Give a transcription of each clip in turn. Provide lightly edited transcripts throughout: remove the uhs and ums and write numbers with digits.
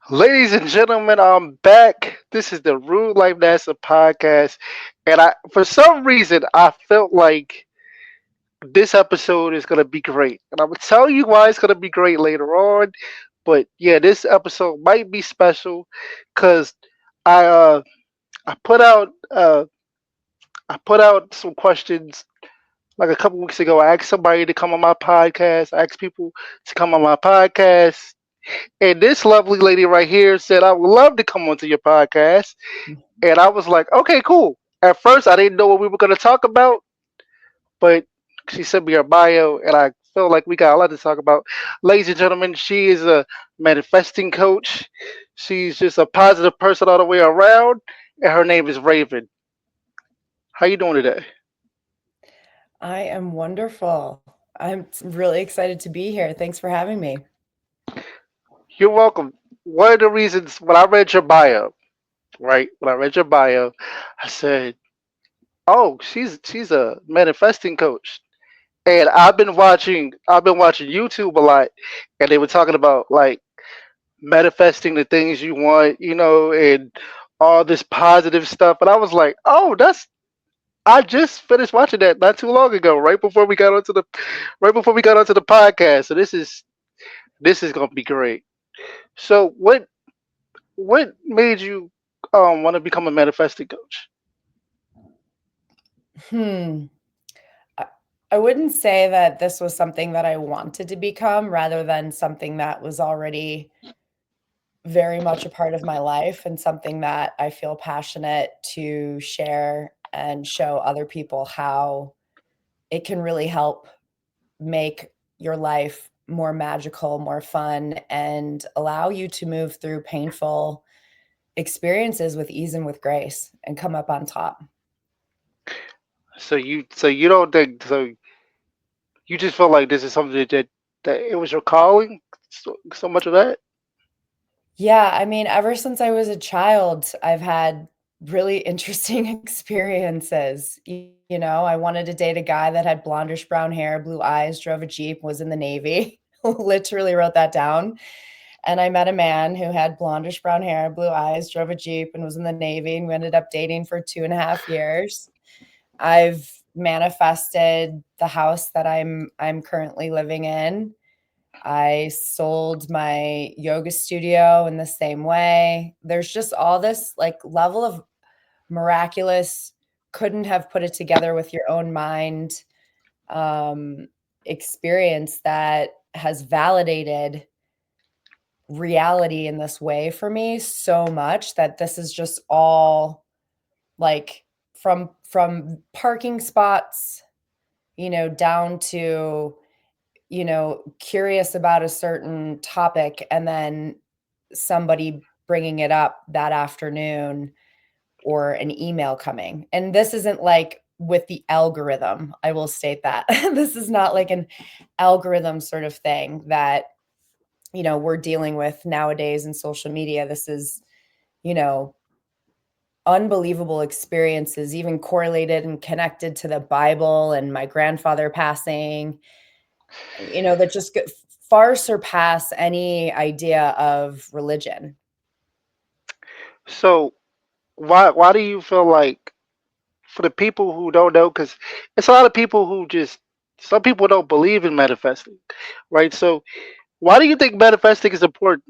Ladies and gentlemen, I'm back. This is the Rude Life NASA podcast, and for some reason, I felt like this episode is gonna be great, and I'm gonna tell you why it's gonna be great later on. But yeah, this episode might be special because I uh I put out I put out some questions like a couple weeks ago. I asked somebody to come on my podcast. I asked people to come on my podcast. And this lovely lady right here said, I would love to come onto your podcast. And I was like, okay, cool. At first, I didn't know what we were going to talk about, but she sent me her bio, and I feel like we got a lot to talk about. Ladies and gentlemen, she is a manifesting coach. She's just a positive person all the way around, and her name is Raven. How you doing today? I am wonderful. I'm really excited to be here. Thanks for having me. You're welcome. One of the reasons when I read your bio, right? When I read your bio, I said, "Oh, she's a manifesting coach." And I've been watching YouTube a lot, and they were talking about like manifesting the things you want, and all this positive stuff. And I was like, oh, I just finished watching that not too long ago, right before we got onto the podcast. So this is gonna be great. So what made you want to become a manifesting coach? Hmm. I I wouldn't say that this was something that I wanted to become rather than something that was already very much a part of my life and something that I feel passionate to share and show other people how it can really help make your life more magical, more fun, and allow you to move through painful experiences with ease and with grace and come up on top. So you don't think so? You just felt like this is something that it was your calling, so much of that. Yeah, I mean, ever since I was a child, I've had really interesting experiences. I wanted to date a guy that had blondish brown hair, blue eyes, drove a Jeep, was in the Navy. Literally wrote that down. And I met a man who had blondish brown hair, blue eyes, drove a Jeep, and was in the Navy. And we ended up dating for 2.5 years. I've manifested the house that I'm currently living in. I sold my yoga studio in the same way. There's just all this like level of miraculous, couldn't have put it together with your own mind um, experience that has validated reality in this way for me so much that this is just all like from parking spots, down to curious about a certain topic and then somebody bringing it up that afternoon or an email coming. And this isn't like with the algorithm. I will state that. This is not like an algorithm sort of thing that, we're dealing with nowadays in social media. This is, you know, unbelievable experiences, even correlated and connected to the Bible and my grandfather passing, that just far surpass any idea of religion. So why do you feel like for the people who don't know, because it's a lot of people who just some people don't believe in manifesting, right? So why do you think manifesting is important?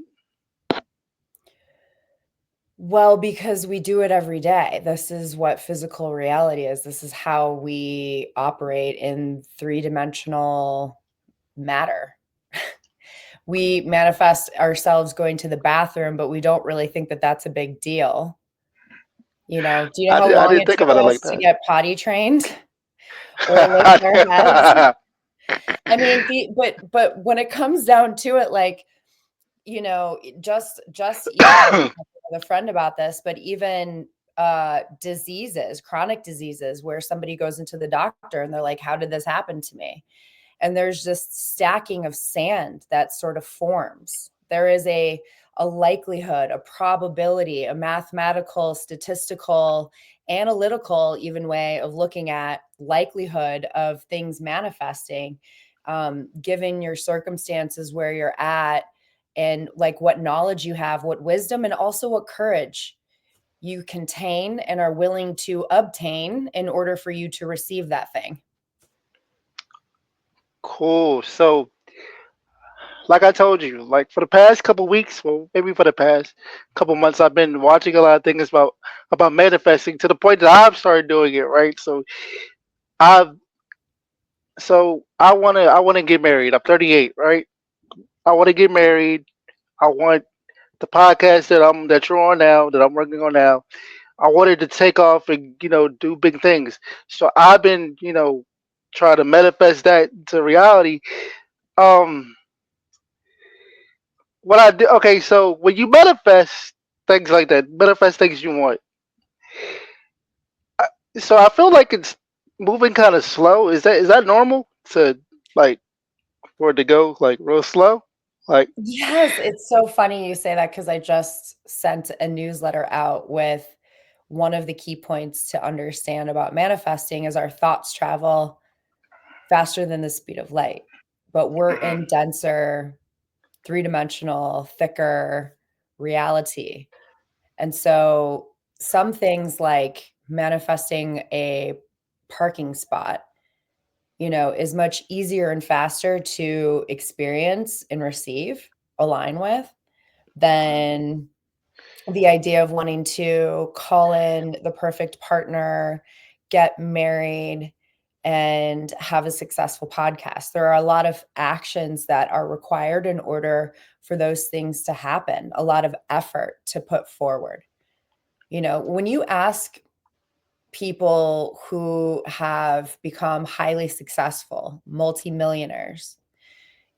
Well, because we do it every day. This is what physical reality is. This is how we operate in three-dimensional matter. We manifest ourselves going to the bathroom, but we don't really think that that's a big deal. Do you know how I long didn't it think took about it like us to that. get potty trained or lift our heads? I mean, but when it comes down to it, like, just even I was talking with a friend about this, but even diseases, chronic diseases, where somebody goes into the doctor and they're like, "How did this happen to me?" And there's just stacking of sand that sort of forms. There is a likelihood, a probability, a mathematical, statistical, analytical even way of looking at likelihood of things manifesting, given your circumstances where you're at and like what knowledge you have, what wisdom, and also what courage you contain and are willing to obtain in order for you to receive that thing. Cool. So, like I told you, like for the past couple weeks, well, maybe for the past couple months, I've been watching a lot of things about manifesting to the point that I've started doing it. Right. I I wanna get married. I'm 38. Right. I want to get married. I want the podcast that you're on now, that I'm working on now. I wanted to take off and do big things. So I've been trying to manifest that to reality. Um, what I do? Okay, so when you manifest things like that, manifest things you want. So I feel like it's moving kind of slow. Is that normal to like for it to go like real slow? Like, Yes, it's so funny you say that because I just sent a newsletter out with one of the key points to understand about manifesting is our thoughts travel faster than the speed of light, but we're mhm, in denser, three-dimensional, thicker reality. And so some things like manifesting a parking spot, is much easier and faster to experience and receive, align with, mhm, than the idea of wanting to call in the perfect partner, get married, and have a successful podcast. There are a lot of actions that are required in order for those things to happen, a lot of effort to put forward. When you ask people who have become highly successful, multimillionaires,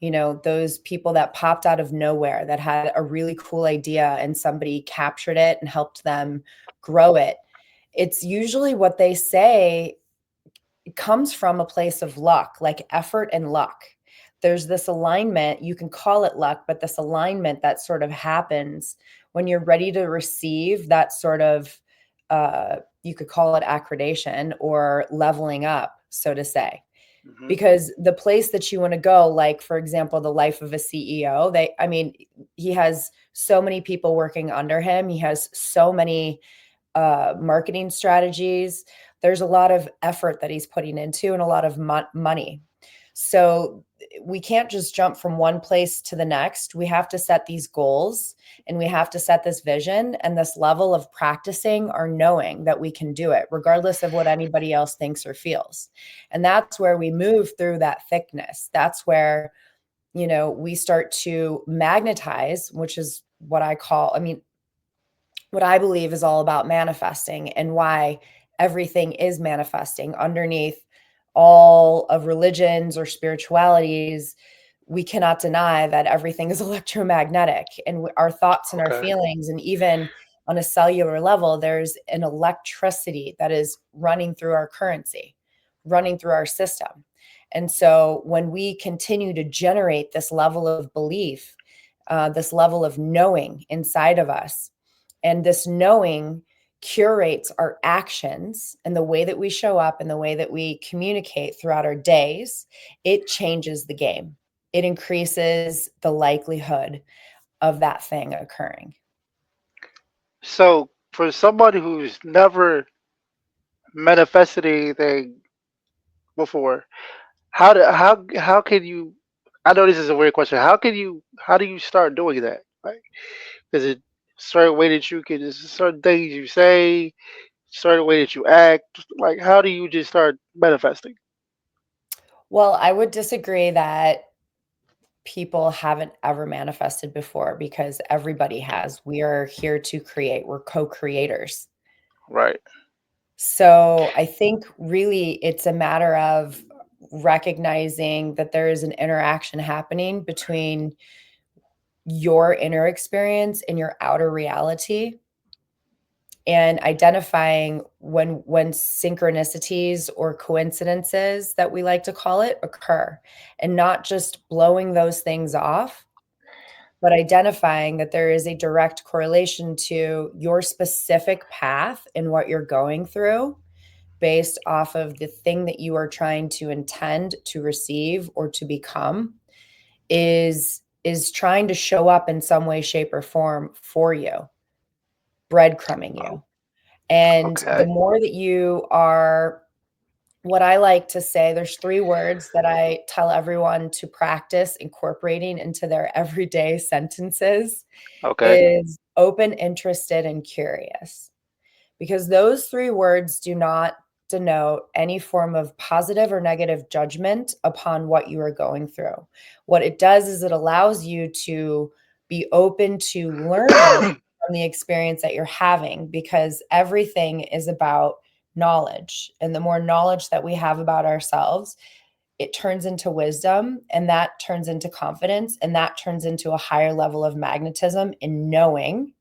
those people that popped out of nowhere that had a really cool idea and somebody captured it and helped them grow it. It's usually what they say comes from a place of luck, like effort and luck. There's this alignment, you can call it luck, but this alignment that sort of happens when you're ready to receive that sort of, you could call it accreditation or leveling up, so to say. mhm. Because the place that you want to go, like for example, the life of a CEO, I mean, he has so many people working under him. He has so many marketing strategies. There's a lot of effort that he's putting into and a lot of money. So we can't just jump from one place to the next. We have to set these goals and we have to set this vision and this level of practicing or knowing that we can do it, regardless of what anybody else thinks or feels. And that's where we move through that thickness. That's where, we start to magnetize, which is what I call, I mean, what I believe is all about manifesting and why everything is manifesting underneath all of religions or spiritualities. We cannot deny that everything is electromagnetic and our thoughts and our Okay. feelings. And even on a cellular level, there's an electricity that is running through our currency, running through our system. And so when we continue to generate this level of belief, this level of knowing inside of us, and this knowing curates our actions and the way that we show up and the way that we communicate throughout our days. It changes the game. It increases the likelihood of that thing occurring. So for somebody who's never manifested anything before, how can you? I know this is a weird question. How do you start doing that? Like, is it a certain way that you can, is it certain things you say, certain way that you act? Like, how do you just start manifesting? Well, I would disagree that people haven't ever manifested before because everybody has. We are here to create, we're co creators. Right. So I think really it's a matter of recognizing that there is an interaction happening between your inner experience and your outer reality, and identifying when synchronicities or coincidences, that we like to call it, occur, and not just blowing those things off, but identifying that there is a direct correlation to your specific path and what you're going through based off of the thing that you are trying to intend to receive or to become is is trying to show up in some way, shape, or form for you, breadcrumbing Oh, you. And the okay. more that you are, what I like to say, there's 3 words that I tell everyone to practice incorporating into their everyday sentences Okay. is open, interested, and curious. Because those 3 words do not denote any form of positive or negative judgment upon what you are going through. What it does is it allows you to be open to learning from the experience that you're having, because everything is about knowledge. And the more knowledge that we have about ourselves, it turns into wisdom, and that turns into confidence, and that turns into a higher level of magnetism in knowing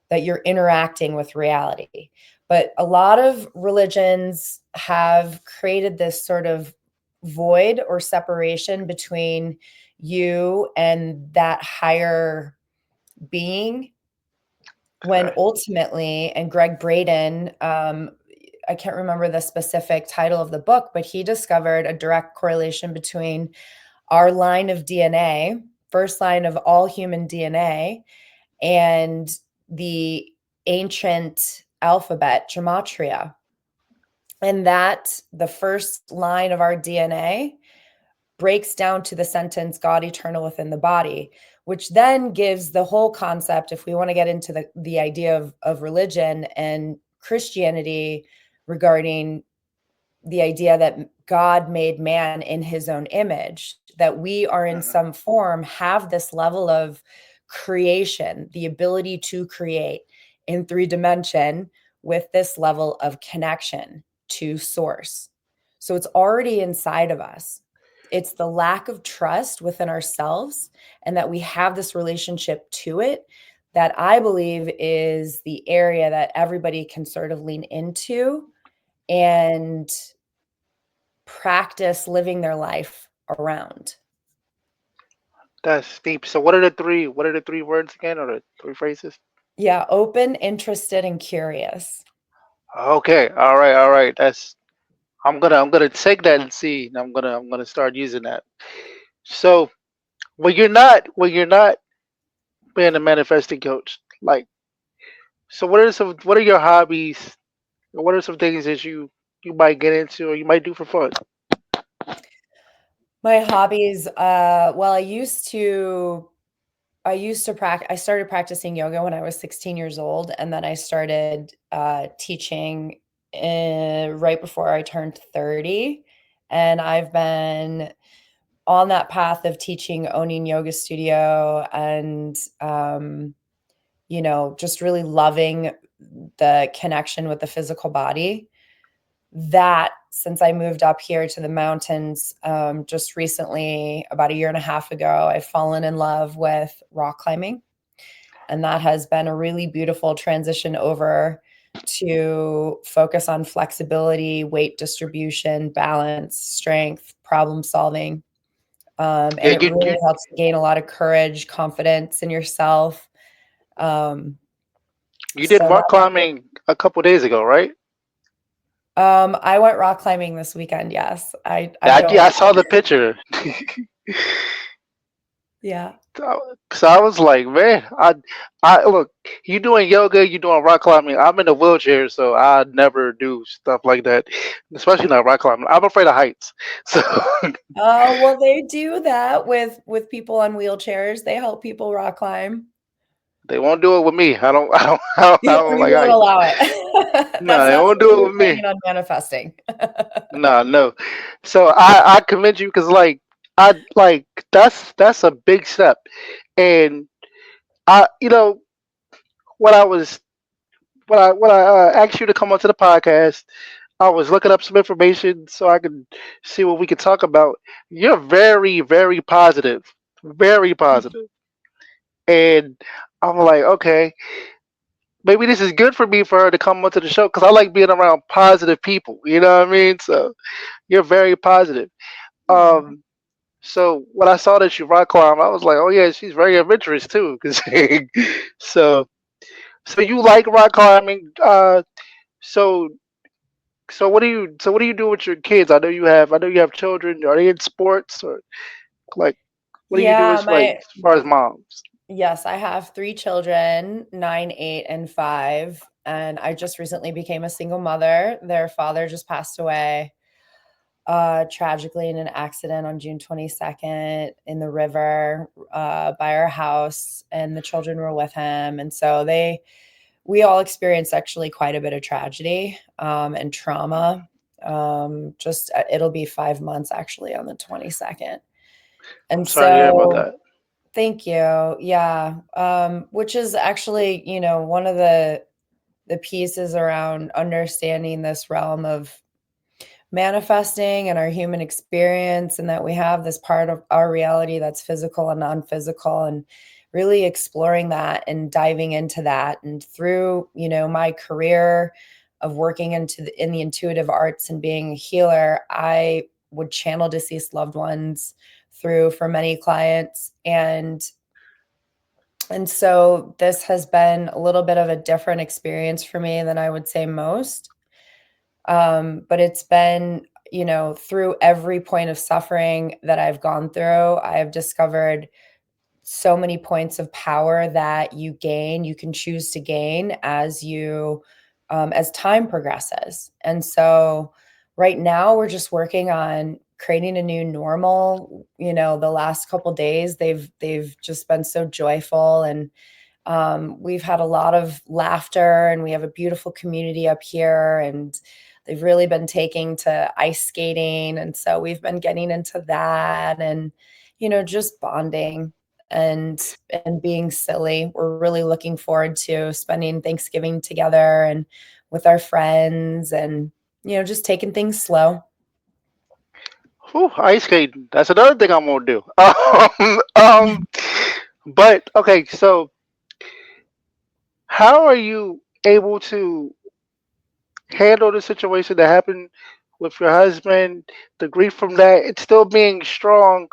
that you're interacting with reality. But a lot of religions have created this sort of void or separation between you and that higher being, when Okay. ultimately, and Greg Braden, I can't remember the specific title of the book, but he discovered a direct correlation between our line of DNA, first line of all human DNA, and the ancient alphabet, gematria. And that the first line of our DNA breaks down to the sentence, God eternal within the body, which then gives the whole concept, if we want to get into the idea of religion and Christianity, regarding the idea that God made man in his own image, that we are in Mhm. some form have this level of creation, the ability to create in 3 dimension with this level of connection to source. So it's already inside of us. It's the lack of trust within ourselves and that we have this relationship to it that I believe is the area that everybody can sort of lean into and practice living their life around. That's deep. So what are the three? What are the 3 words again, or the 3 phrases? Yeah, open, interested, and curious. Okay. All right. All right. That's. I'm gonna take that and see. And I'm gonna start using that. So when you're not being a manifesting coach, like, so what are your hobbies? What are some things that you might get into or you might do for fun? My hobbies, well, I used to practice. I started practicing yoga when I was 16 years old, and then I started teaching right before I turned 30. And I've been on that path of teaching, owning yoga studio, and just really loving the connection with the physical body. That since I moved up here to the mountains just recently, about a year and a half ago, I've fallen in love with rock climbing. And that has been a really beautiful transition over to focus on flexibility, weight distribution, balance, strength, problem solving. And Yeah, it really helps you gain a lot of courage, confidence in yourself. Um, you did so rock climbing a couple days ago, right? I went rock climbing this weekend. Yes, I Yeah, don't. I saw the picture. Yeah. So I was like, man, I look, you doing yoga, you doing rock climbing. I'm in a wheelchair, so I never do stuff like that, especially not rock climbing. I'm afraid of heights, so Oh, well, they do that with people on wheelchairs. They help people rock climb. they won't do it with me. I don't You like won't heights. allow it. No, That's they not won't something do it you're with me. planning on manifesting. No, no. So I commend you because I like that's a big step, and I when I was when I asked you to come onto the podcast, I was looking up some information so I could see what we could talk about. You're very, very positive, and I'm like, okay, maybe this is good for me for her to come onto the show because I like being around positive people. You know what I mean? So you're very positive. Aw. Um, so when I saw that you rock climb, I was like, oh yeah, she's very adventurous too. So so you like rock climbing? So what do you do with your kids? I know you have children. Are they in sports or like? What do you do Yeah, as like as far as moms? yes, I have 3 children, 9, 8, and 5, and I just recently became a single mother. Their father just passed away, tragically in an accident on June 22nd in the river, by our house, and the children were with him, and so we all experienced actually quite a bit of tragedy, and trauma. Just it'll be 5 months actually on the 22nd. I'm And sorry to hear about so that. thank you. Yeah. Which is actually, one of the pieces around understanding this realm of manifesting and our human experience, and that we have this part of our reality that's physical and non-physical, and really exploring that and diving into that. And through, my career of working in the intuitive arts and being a healer, I would channel deceased loved ones through for many clients. And so this has been a little bit of a different experience for me than I would say most. But it's been, through every point of suffering that I've gone through, I have discovered so many points of power that you can choose to gain as time progresses. And so right now we're just working on creating a new normal. The last couple days they've just been so joyful, and we've had a lot of laughter, and we have a beautiful community up here, and they've really been taking to ice skating. And so we've been getting into that, and, just bonding and being silly. We're really looking forward to spending Thanksgiving together and with our friends, and, just taking things slow. Whew, ice skating. That's another thing I'm gonna do. But okay, so how are you able to handle the situation that happened with your husband, the grief from that, and still being strong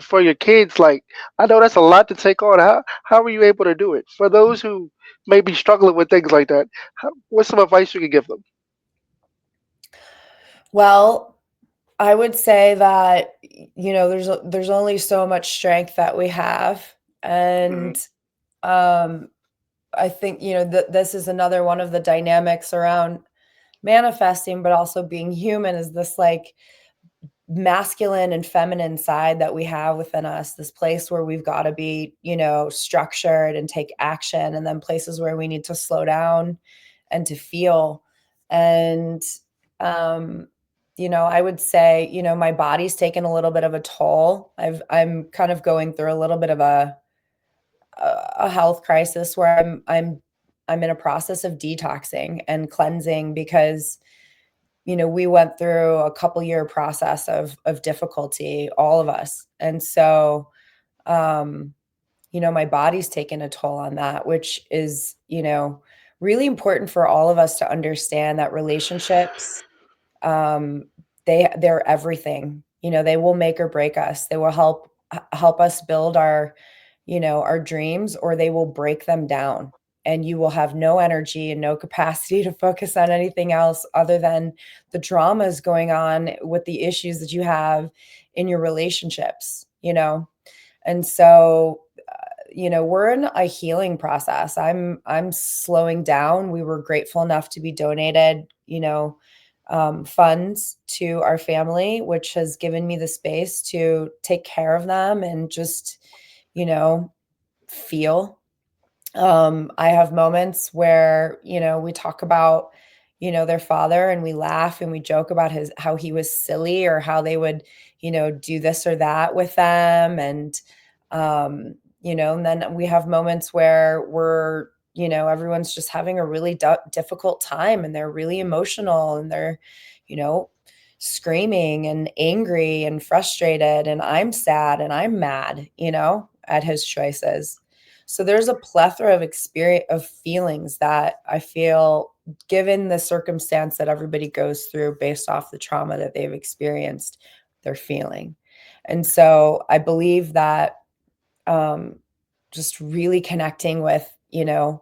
for your kids? Like, I know that's a lot to take on. How are you able to do it? For those who may be struggling with things like that, what's some advice you could give them? Well, I would say that, there's only so much strength that we have. Mhm. And um, I think, that this is another one of the dynamics around manifesting, but also being human, is this like masculine and feminine side that we have within us, this place where we've got to be, structured and take action, and then places where we need to slow down and to feel. And, um, I would say, my body's taken a little bit of a toll. I'm kind of going through a little bit of a health crisis where I'm in a process of detoxing and cleansing, because we went through a couple year process of difficulty, all of us. And so, um, my body's taken a toll on that, which is, really important for all of us to understand that relationships, um, they're everything. They will make or break us. They will help us build our dreams, or they will break them down. And you will have no energy and no capacity to focus on anything else other than the dramas going on with the issues that you have in your relationships. And so, we're in a healing process. I'm slowing down. We were grateful enough to be donated, funds to our family, which has given me the space to take care of them and just, you know, feel. I have moments where, we talk about, their father, and we laugh and we joke about how he was silly, or how they would, do this or that with them. And then we have moments where everyone's just having a really difficult time, and they're really emotional, and they're, you know, screaming and angry and frustrated. And I'm sad and I'm mad, at his choices. So there's a plethora of experience of feelings that I feel, given the circumstance that everybody goes through based off the trauma that they've experienced, they're feeling. And so I believe that, um, just really connecting with,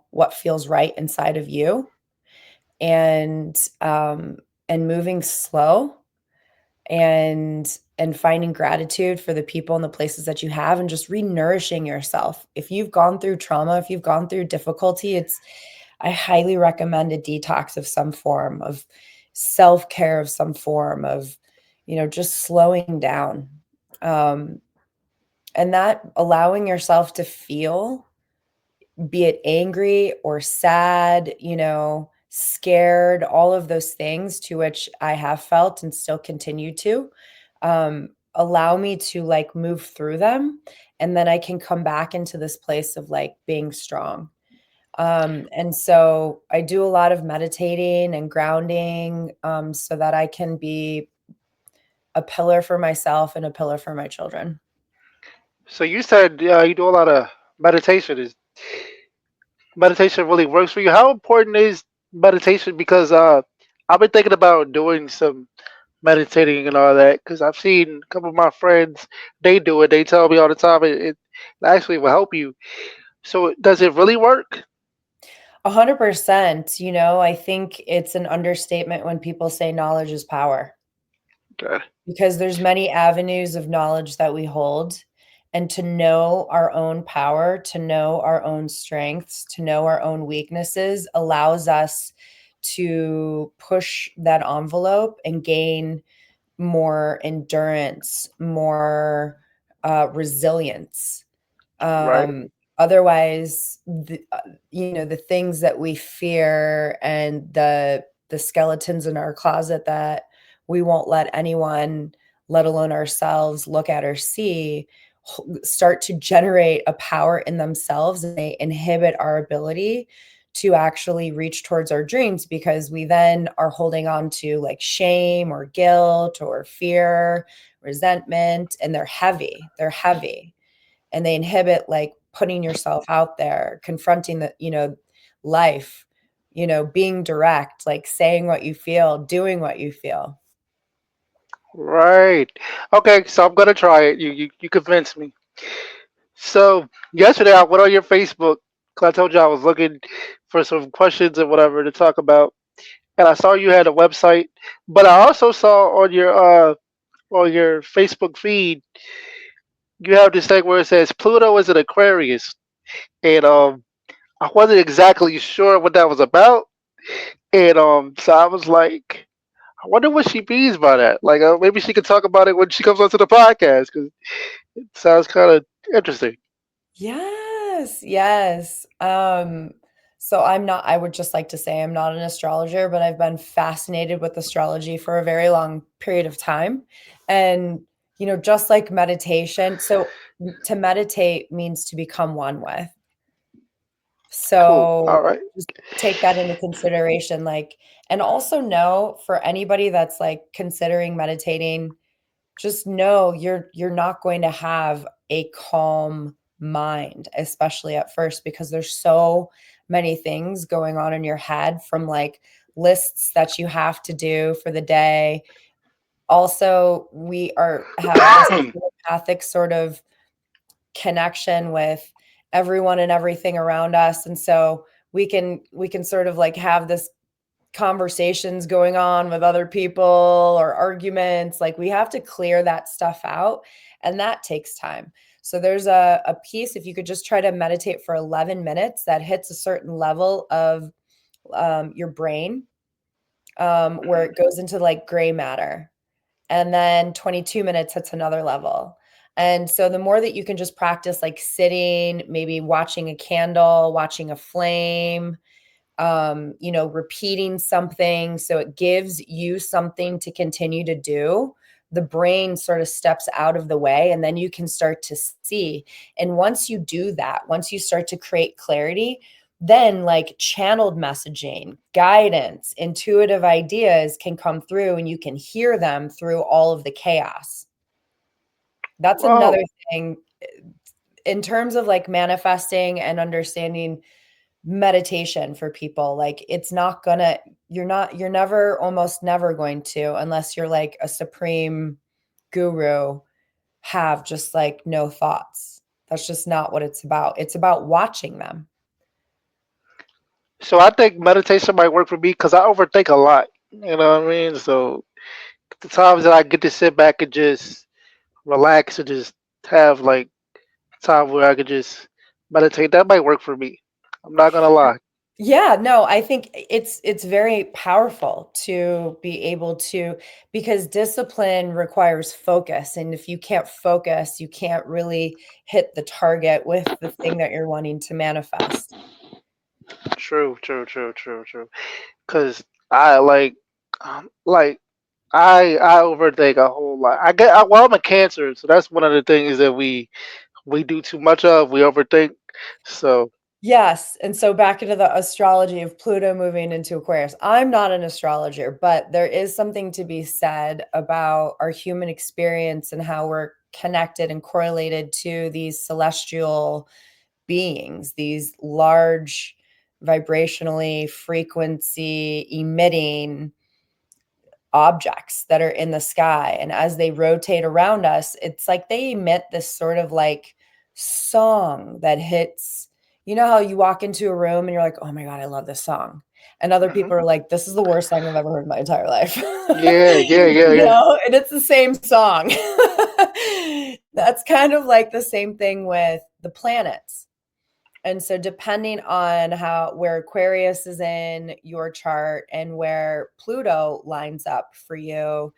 what feels right inside of you, and moving slow, and and finding gratitude for the people and the places that you have and just re-nourishing yourself. If you've gone through trauma, if you've gone through difficulty, it's I highly recommend a detox of some form, of self-care of some form, of, just slowing down. Um, and that allowing yourself to feel, be it angry or sad, scared, all of those things to which I have felt and still continue to, allow me to like move through them. And then I can come back into this place of like being strong. And so I do a lot of meditating and grounding, so that I can be a pillar for myself and a pillar for my children. So you said you do a lot of meditation. Is meditation really works for you? How important is meditation? Because I've been thinking about doing some meditating and all that. Because I've seen a couple of my friends they do it. They tell me all the time it actually will help you. So does it really work? 100%. I think it's an understatement when people say knowledge is power, Okay. because there's many avenues of knowledge that we hold. And to know our own power, to know our own strengths, to know our own weaknesses allows us to push that envelope and gain more endurance, more resilience. Right. Otherwise, the things that we fear and the skeletons in our closet that we won't let anyone, let alone ourselves, look at or see, start to generate a power in themselves, and they inhibit our ability to actually reach towards our dreams, because we then are holding on to like shame or guilt or fear, resentment, and they're heavy, and they inhibit like putting yourself out there, confronting life, being direct, like saying what you feel, doing what you feel. Right. Okay. So I'm gonna try it. You convinced me. So yesterday I went on your Facebook because I told you I was looking for some questions and whatever to talk about, and I saw you had a website, but I also saw on your Facebook feed you have this thing where it says Pluto is an Aquarius, and I wasn't exactly sure what that was about, and so I was like, I wonder what she means by that. Like maybe she could talk about it when she comes onto the podcast because it sounds kind of interesting. Yes, yes. So I would just like to say I'm not an astrologer, but I've been fascinated with astrology for a very long period of time. And, just like meditation, so to meditate means to become one with. Cool. So All right. just take that into consideration, like, and also know, for anybody that's like considering meditating, just know you're not going to have a calm mind, especially at first, because there's so many things going on in your head, from like lists that you have to do for the day. Also, we are have this telepathic sort of connection with everyone and everything around us, and so we can sort of like have this conversations going on with other people, or arguments. Like, we have to clear that stuff out, and that takes time. So there's a piece, if you could just try to meditate for 11 minutes, that hits a certain level of your brain, where it goes into like gray matter, and then 22 minutes hits another level. And so the more that you can just practice, like sitting, maybe watching a candle, watching a flame, repeating something, so it gives you something to continue to do. The brain sort of steps out of the way, and then you can start to see. And once you do that, once you start to create clarity, then like channeled messaging, guidance, intuitive ideas can come through, and you can hear them through all of the chaos. That's another Oh, thing in terms of like manifesting and understanding meditation for people. Like, it's not gonna you're never, almost never going to, unless you're like a supreme guru, have just like no thoughts. That's just not what it's about. It's about watching them. so I think meditation might work for me because I overthink a lot. You know what I mean? So the times that I get to sit back and just relax and just have like time where I could just meditate, that might work for me. I'm not gonna lie. Yeah, no, I think it's very powerful to be able to, because discipline requires focus, and if you can't focus, you can't really hit the target with the thing that you're wanting to manifest. True, true, true, true, true. Cause I like I overthink a whole lot. Well, I'm a Cancer, so that's one of the things that we do too much of. We overthink. So Yes, and so back into the astrology of Pluto moving into Aquarius. I'm not an astrologer, but there is something to be said about our human experience and how we're connected and correlated to these celestial beings, these large vibrationally frequency emitting objects that are in the sky. And as they rotate around us, it's like they emit this sort of like song that hits. You know how you walk into a room and you're like, oh my God, I love this song. And other mhm. people are like, this is the worst song I've ever heard in my entire life. Yeah, yeah, yeah, yeah. And it's the same song. That's kind of like the same thing with the planets. And so depending on how where Aquarius is in your chart and where Pluto lines up for you,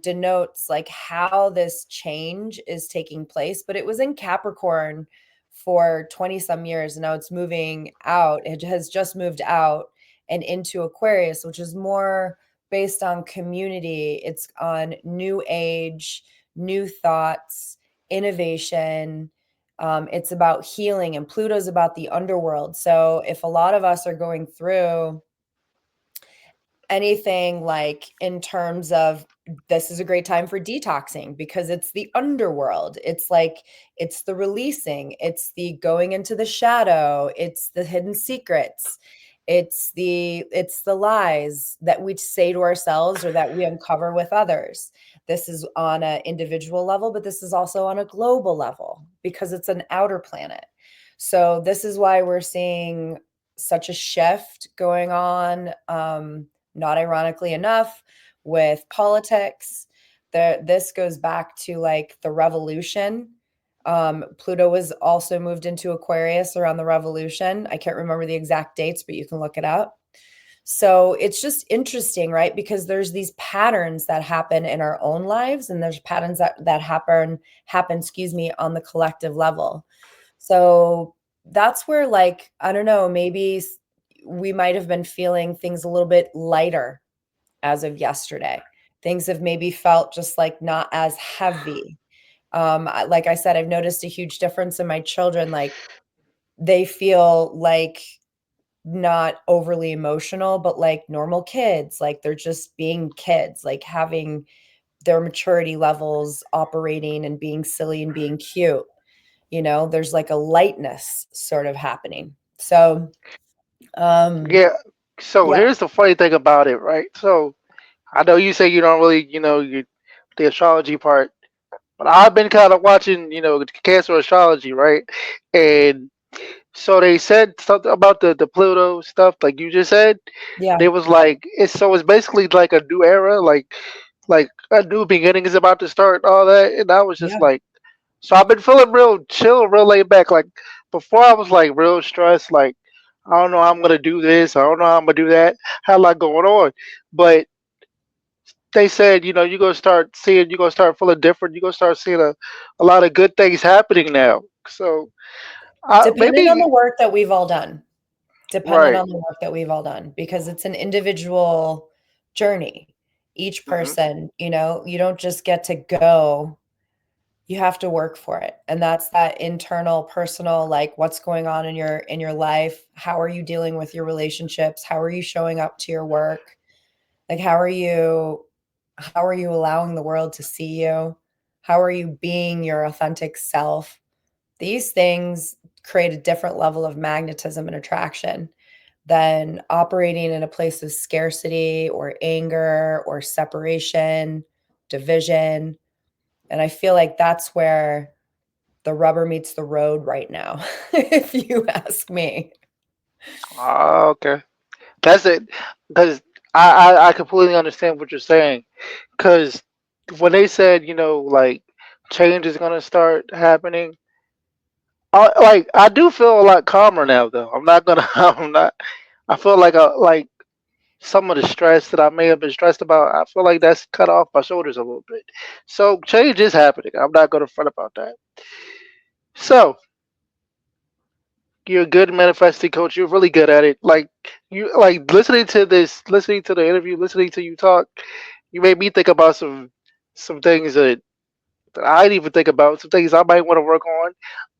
denotes like how this change is taking place. But it was in Capricorn for 20 some years. And now it's moving out. It has just moved out and into Aquarius, which is more based on community. It's on new age, new thoughts, innovation. It's about healing, and Pluto's about the underworld. So if a lot of us are going through anything like in terms of, this is a great time for detoxing because it's the underworld. It's like it's the releasing, it's the going into the shadow, it's the hidden secrets, it's the lies that we say to ourselves or that we uncover with others. This is on an individual level, but this is also on a global level because it's an outer planet. So this is why we're seeing such a shift going on, not ironically enough, with politics. This goes back to like the revolution. Pluto was also moved into Aquarius around the revolution. I can't remember the exact dates, but you can look it up. So it's just interesting, right? Because there's these patterns that happen in our own lives, and there's patterns that happen, excuse me, on the collective level. So that's where, like, I don't know, maybe we might have been feeling things a little bit lighter as of yesterday. Things have maybe felt just like not as heavy. Like I said, I've noticed a huge difference in my children. Like they feel like not overly emotional, but like normal kids. Like they're just being kids, like having their maturity levels operating and being silly and being cute. There's like a lightness sort of happening. So, um, Yeah. So yeah, here's the funny thing about it, right? So I know you say you don't really, the astrology part, but I've been kind of watching, Cancer astrology, right? And so they said something about the Pluto stuff, like you just said. yeah, They was like, it's basically like a new era, like a new beginning is about to start, and all that. And I was just yeah. like, so I've been feeling real chill, real laid back. Like before, I was like real stressed. Like I don't know how I'm gonna do this. I don't know how I'm gonna do that. Had a lot going on, but they said, you're gonna start feeling different. You're gonna start seeing a lot of good things happening now. So Dependent on the maybe work that we've all done. Dependent right. on the work that we've all done, because it's an individual journey. Each Hmm. person, you don't just get to go. You have to work for it. And that's that internal, personal, like what's going on in your life. How are you dealing with your relationships? How are you showing up to your work? Like how are you allowing the world to see you? How are you being your authentic self? These things create a different level of magnetism and attraction than operating in a place of scarcity or anger or separation, division. And I feel like that's where the rubber meets the road right now, if you ask me. Oh, okay. That's it. Because I completely understand what you're saying. Because when they said, like, change is going to start happening, I do feel a lot calmer now, though. I'm not going to, I'm not, I feel like some of the stress that I may have been stressed about, I feel like that's cut off my shoulders a little bit. So change is happening. I'm not going to front about that. So you're a good manifesting coach. You're really good at it. Like like listening to the interview, listening to you talk. You made me think about some things that I didn't even think about. Some things I might want to work on.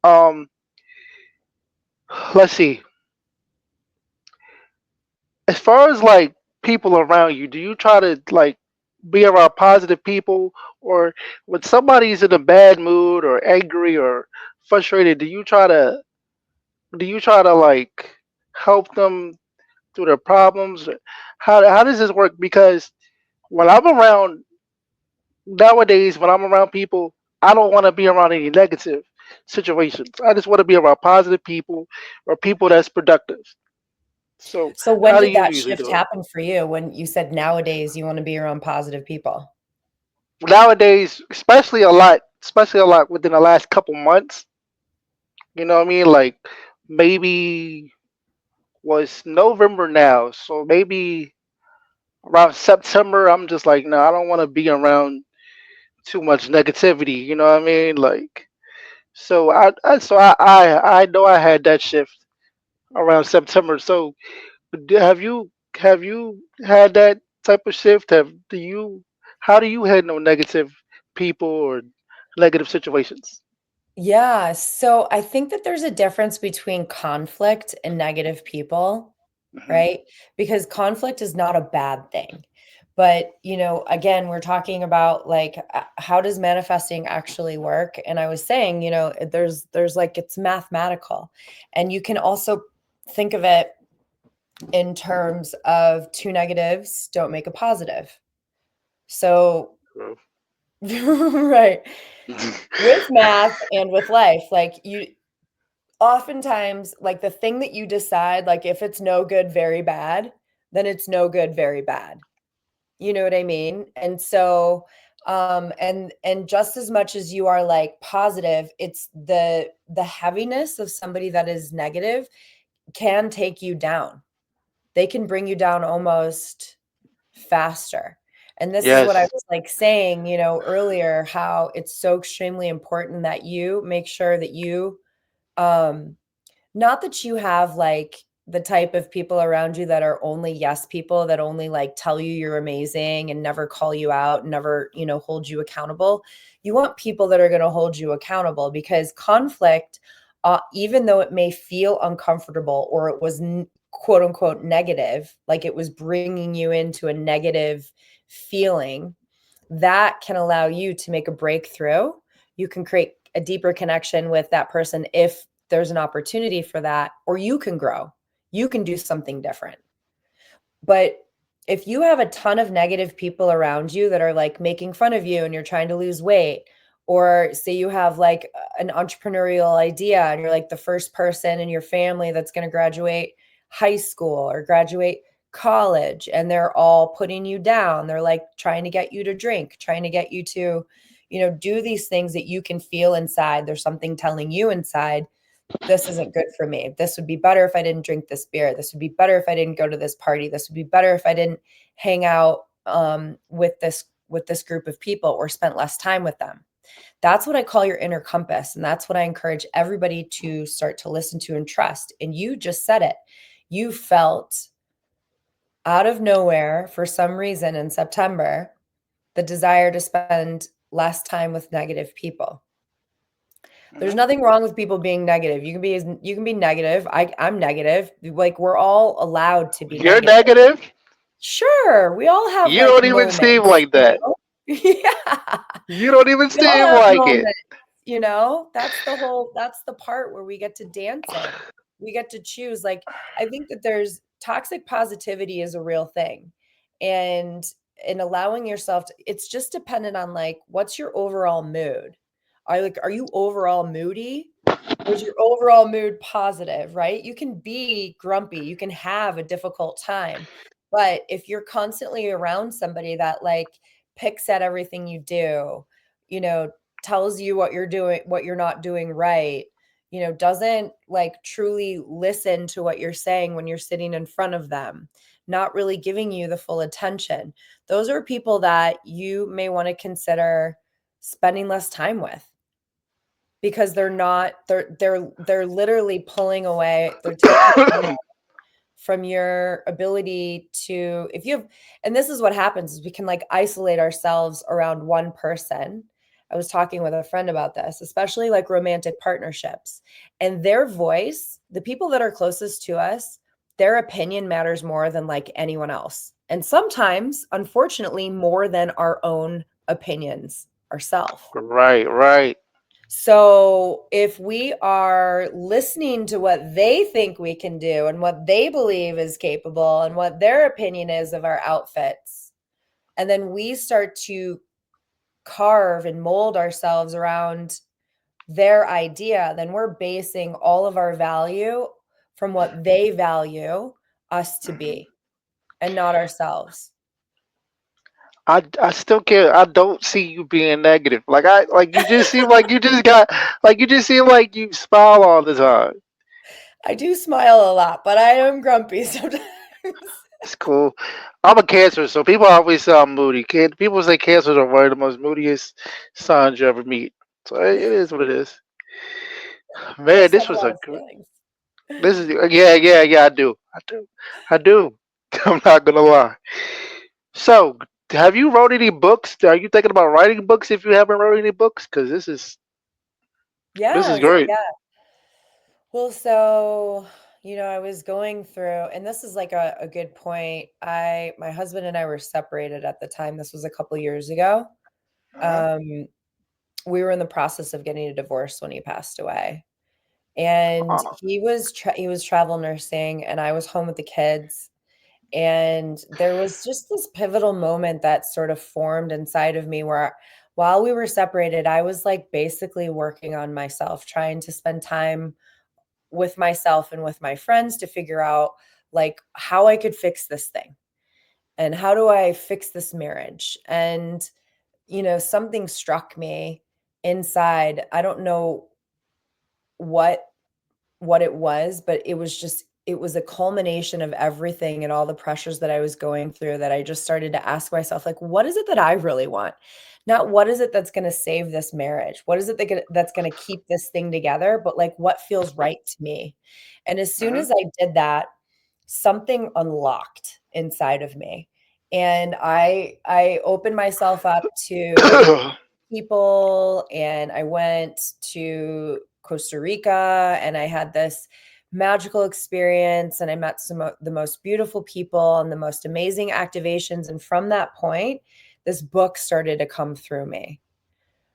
Um, let's see. As far as like people around you, do you try to like be around positive people, or when somebody's in a bad mood or angry or frustrated, do you try to like help them through their problems? How does this work? Because when I'm around nowadays, when I'm around people, I don't want to be around any negative situations. I just want to be around positive people or people that's productive. So So when how do did you that usually shift do it? happen for you when you said nowadays you want to be around positive people? Nowadays, especially a lot within the last couple months. You know what I mean? Like maybe was November now, so maybe around September, I'm just like, no, I don't want to be around too much negativity. You know what I mean? Like, so I know I had that shift around September. So have you had that type of shift? Have do you How do you handle negative people or negative situations? Yeah, so I think that there's a difference between conflict and negative people, Hmm. right? Because conflict is not a bad thing. But, again, we're talking about like how does manifesting actually work? And I was saying, there's like it's mathematical. And you can also think of it in terms of two negatives don't make a positive. So, right. With math and with life, like you oftentimes, like the thing that you decide, like if it's no good, very bad, then it's no good, very bad. You know what I mean? And so, and just as much as you are like positive, it's the heaviness of somebody that is negative can take you down. They can bring you down almost faster. And this is what I Yes. was like saying, earlier, how it's so extremely important that you make sure that you um not that you have like the type of people around you that are only yes people that only like tell you you're amazing and never call you out, never, hold you accountable. You want people that are going to hold you accountable because conflict, even though it may feel uncomfortable or it was quote unquote negative, like it was bringing you into a negative feeling, that can allow you to make a breakthrough. You can create a deeper connection with that person if there's an opportunity for that, or you can grow. You can do something different. But if you have a ton of negative people around you that are like making fun of you and you're trying to lose weight, or say you have like an entrepreneurial idea and you're like the first person in your family that's going to graduate high school or graduate college, and they're all putting you down, they're like trying to get you to drink, trying to get you to, do these things that you can feel inside. There's something telling you inside, this isn't good for me. This would be better if I didn't drink this beer. This would be better if I didn't go to this party. This would be better if I didn't hang out with this group of people or spent less time with them. That's what I call your inner compass, and that's what I encourage everybody to start to listen to and trust. And you just said it. You felt out of nowhere for some reason in September the desire to spend less time with negative people. There's Hmm. nothing wrong with people being negative. You can be negative. I'm negative. Like we're all allowed to be You're negative. negative. Sure, we all have You like don't even seem moments, like that. Yeah. You don't even We all seem have like it. moments, that's the part where we get to dance in. We get to choose. Like, I think that there's toxic positivity is a real thing. And in allowing yourself to, it's just dependent on like what's your overall mood. Are you overall moody? Or is your overall mood positive, right? You can be grumpy, you can have a difficult time, But if you're constantly around somebody that like picks at everything you do, you know, tells you what you're doing, what you're not doing right, you know, doesn't like truly listen to what you're saying when you're sitting in front of them, not really giving you the full attention. Those are people that you may want to consider spending less time with because they're literally pulling away, they're taking away from your ability to if you have and this is what happens is we can like isolate ourselves around one person. I was talking with a friend about this, especially like romantic partnerships. And their voice, the people that are closest to us, their opinion matters more than like anyone else. And sometimes, unfortunately, more than our own opinions ourselves. Right, right. So if we are listening to what they think we can do and what they believe is capable and what their opinion is of our outfits, and then we start to carve and mold ourselves around their idea, then we're basing all of our value from what they value us to Mhm. be and not ourselves. I still can't. I don't see you being negative. Like you just seem like you just got like you just seem like you smile all the time. I do smile a lot, but I am grumpy sometimes. It's cool. I'm a Cancer, so people always sound moody. People say Cancers are one of the most moodiest signs you ever meet. So it is what it is. I Man, just this have a was lot a of good. feelings. This is yeah. I do. I'm not gonna lie. So, have you wrote any books? Are you thinking about writing books if you haven't wrote any books? Because this is Yes, great. yeah. Well, so, I was going through, and this is like a good point. My husband and I were separated at the time. This was a couple years ago. Uh-huh. Um, we were in the process of getting a divorce when he passed away. And Oh, he was travel nursing and I was home with the kids. And there was just this pivotal moment that sort of formed inside of me where while we were separated, I was like basically working on myself, trying to spend time with myself and with my friends to figure out like how I could fix this thing and how do I fix this marriage. And something struck me inside. I don't know what it was, but it was a culmination of everything and all the pressures that I was going through that I just started to ask myself, like, what is it that I really want? Not what is it that's going to save this marriage? What is it that's going to keep this thing together? But like, what feels right to me? And as soon mhm. as I did that, something unlocked inside of me. And I opened myself up to people and I went to Costa Rica and I had this magical experience and I met some of the most beautiful people and the most amazing activations. And from that point, this book started to come through me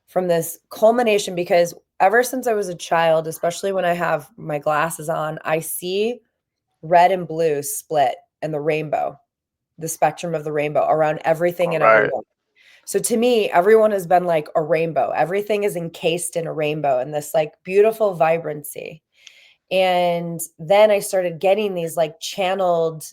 from this culmination because ever since I was a child, especially when I have my glasses on, I see red and blue split and the rainbow, the spectrum of the rainbow around everything All and right. everyone. So to me, everyone has been like a rainbow. Everything is encased in a rainbow and this like beautiful vibrancy. And then I started getting these like channeled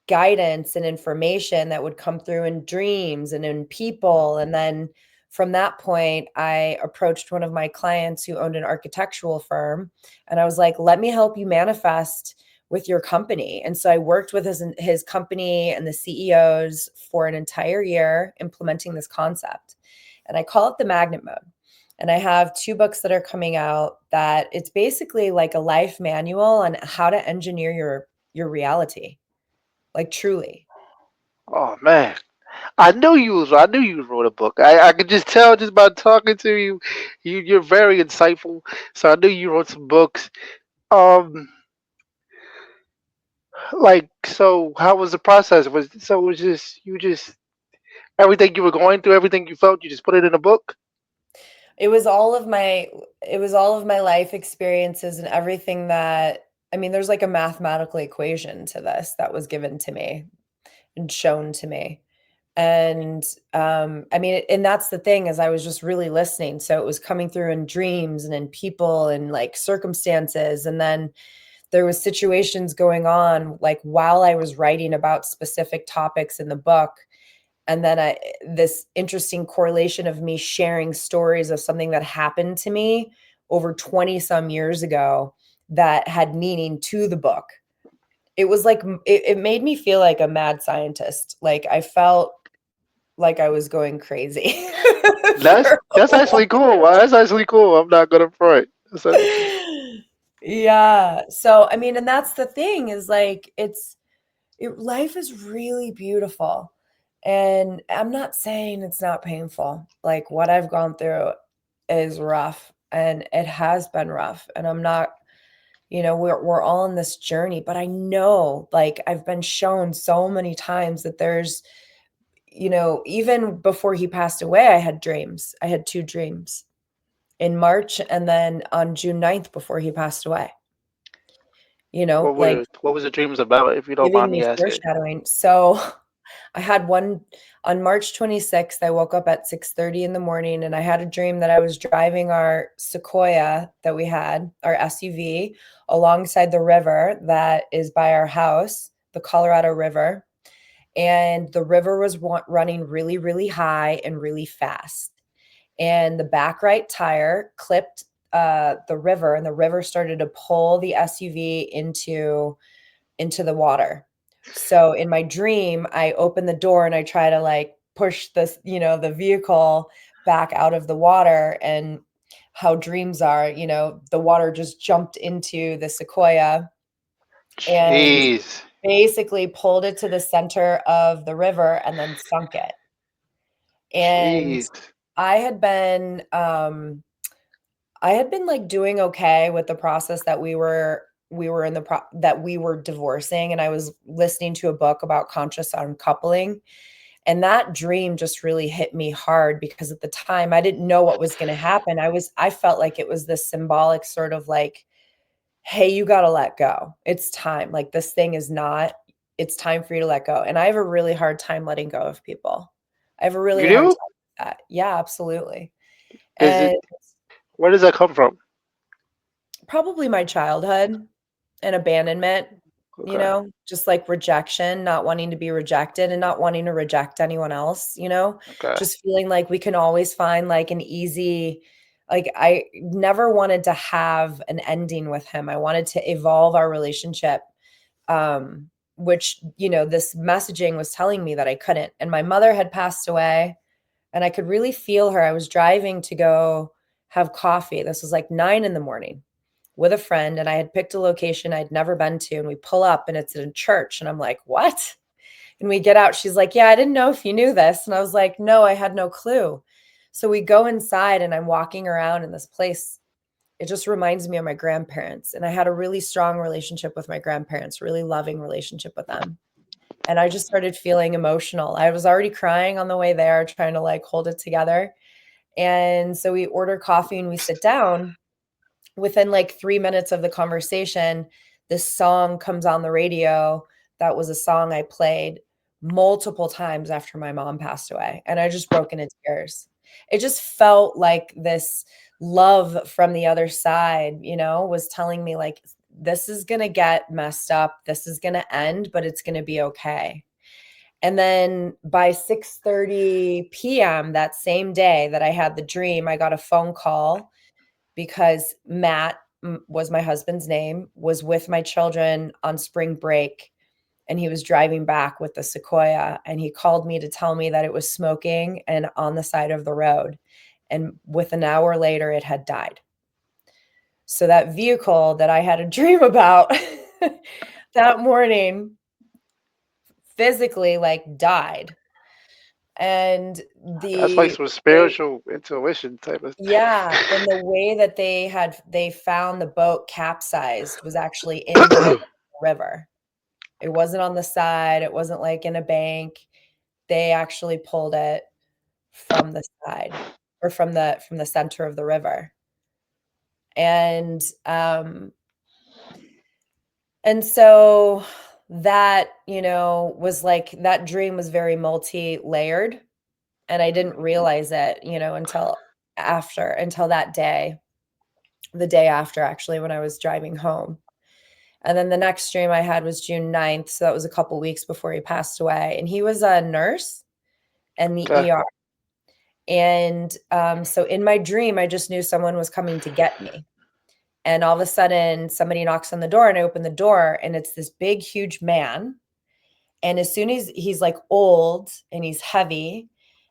guidance and information that would come through in dreams and in people. And then from that point, I approached one of my clients who owned an architectural firm. And I was like, let me help you manifest with your company. And so I worked with his company and the CEOs for an entire year implementing this concept. And I call it the magnet mode. And I have two books that are coming out that it's basically like a life manual on how to engineer your reality, like truly. Oh man, I knew you wrote a book. I could just tell just by talking to you. You're very insightful. So I knew you wrote some books. Um, so how was the process? It was just you just everything you were going through, everything you felt, you just put it in a book. It was all of my it was all of my life experiences and everything that I mean, there's like a mathematical equation to this that was given to me and shown to me. And I mean, and that's the thing is I was just really listening. So it was coming through in dreams and in people and like circumstances. And then there was situations going on like while I was writing about specific topics in the book, and then this interesting correlation of me sharing stories of something that happened to me over 20 some years ago that had meaning to the book. It was like it made me feel like a mad scientist. Like I felt like I was going crazy. That's For a that's actually cool. That's actually cool. I'm not gonna front. Yeah. So, I mean, and that's the thing is like life is really beautiful. And I'm not saying it's not painful. Like what I've gone through is rough and it has been rough. And I'm not, we're all in this journey, but I know like I've been shown so many times that there's, even before he passed away, I had dreams. I had two dreams in March and then on June 9th before he passed away. Like What was the dreams about, if you don't giving mind me me asking? foreshadowing. So I had one on March 26th. I woke up at 6:30 in the morning and I had a dream that I was driving our Sequoia that we had, our SUV, alongside the river that is by our house, the Colorado River. And the river was running really, really high and really fast. And the back right tire clipped the river, and the river started to pull the SUV into the water. So in my dream, I open the door and I try to like push this, the vehicle back out of the water. And how dreams are, the water just jumped into the Sequoia and Jeez, basically pulled it to the center of the river and then sunk it. And jeez. I had been I had been like doing okay with the process that we were in that we were divorcing, and I was listening to a book about conscious uncoupling, and that dream just really hit me hard because at the time I didn't know what was going to happen. I felt like it was this symbolic sort of like, hey, you got to let go. It's time. Like this thing is not it's time for you to let go. And I have a really hard time letting go of people. I have a really You hard do? time with that. Yeah, absolutely. Is it? And Where does that come from? probably my childhood and abandonment, Okay, just like rejection, not wanting to be rejected and not wanting to reject anyone else, okay. just feeling like we can always find like an easy, like I never wanted to have an ending with him. I wanted to evolve our relationship. Which, this messaging was telling me that I couldn't. And my mother had passed away and I could really feel her. I was driving to go have coffee. This was like 9 in the morning with a friend, and I had picked a location I'd never been to, and we pull up and it's in a church, and I'm like, "What?" And we get out, she's like, "Yeah, I didn't know if you knew this." And I was like, "No, I had no clue." So we go inside and I'm walking around in this place. It just reminds me of my grandparents, and I had a really strong relationship with my grandparents, really loving relationship with them. And I just started feeling emotional. I was already crying on the way there, trying to like hold it together. And so we order coffee and we sit down. Within like 3 minutes of the conversation, this song comes on the radio that was a song I played multiple times after my mom passed away, and I just broke into tears. It just felt like this love from the other side, was telling me like, "This is gonna get messed up, this is gonna end, but it's gonna be okay." And then by 6:30 PM that same day that I had the dream, I got a phone call because Matt was my husband's name, was with my children on spring break, and he was driving back with the Sequoia, and he called me to tell me that it was smoking and on the side of the road. And with an hour later, it had died. So that vehicle that I had a dream about that morning physically like died. And That's like the some way spiritual intuition type of. Yeah, and the way that they found the boat capsized was actually in the middle of the river. It wasn't on the side, it wasn't like in a bank. They actually pulled it from the side or from the center of the river. And and so that, was like that dream was very multi-layered, and I didn't realize it, until that day. The day after, actually, when I was driving home. And then the next dream I had was June 9th, so that was a couple weeks before he passed away, and he was a nurse in the Okay. ER. And, so in my dream, I just knew someone was coming to get me. And all of a sudden, somebody knocks on the door, and I open the door, and it's this big, huge man. And as soon as he's like old and he's heavy,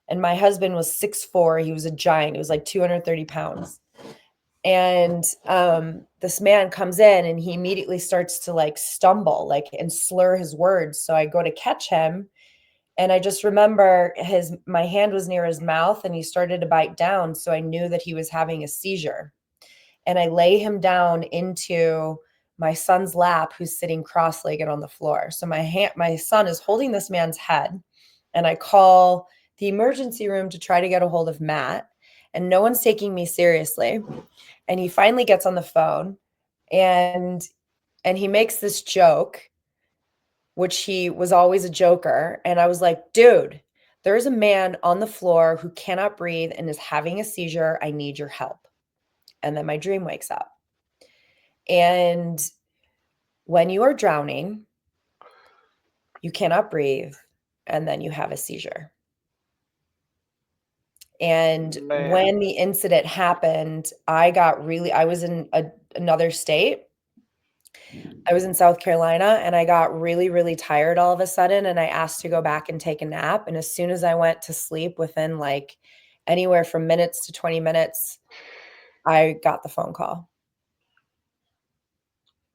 and my husband was 6'4", he was a giant. He was like 230 pounds. And this man comes in and he immediately starts to like stumble, like and slur his words. So I go to catch him, and I just remember my hand was near his mouth and he started to bite down. So I knew that he was having a seizure. And I lay him down into my son's lap, who's sitting cross-legged on the floor. So my son is holding this man's head, and I call the emergency room to try to get a hold of Matt, and no one's taking me seriously. And he finally gets on the phone, and he makes this joke, which he was always a joker. And I was like, dude, there's a man on the floor who cannot breathe and is having a seizure. I need your help. And then my dream wakes up. And when you are drowning, you cannot breathe, and then you have a seizure. And Man. when the incident happened, I was in another state. I was in South Carolina, and I got really, really tired all of a sudden, and I asked to go back and take a nap. And as soon as I went to sleep, within like anywhere from minutes to 20 minutes, I got the phone call.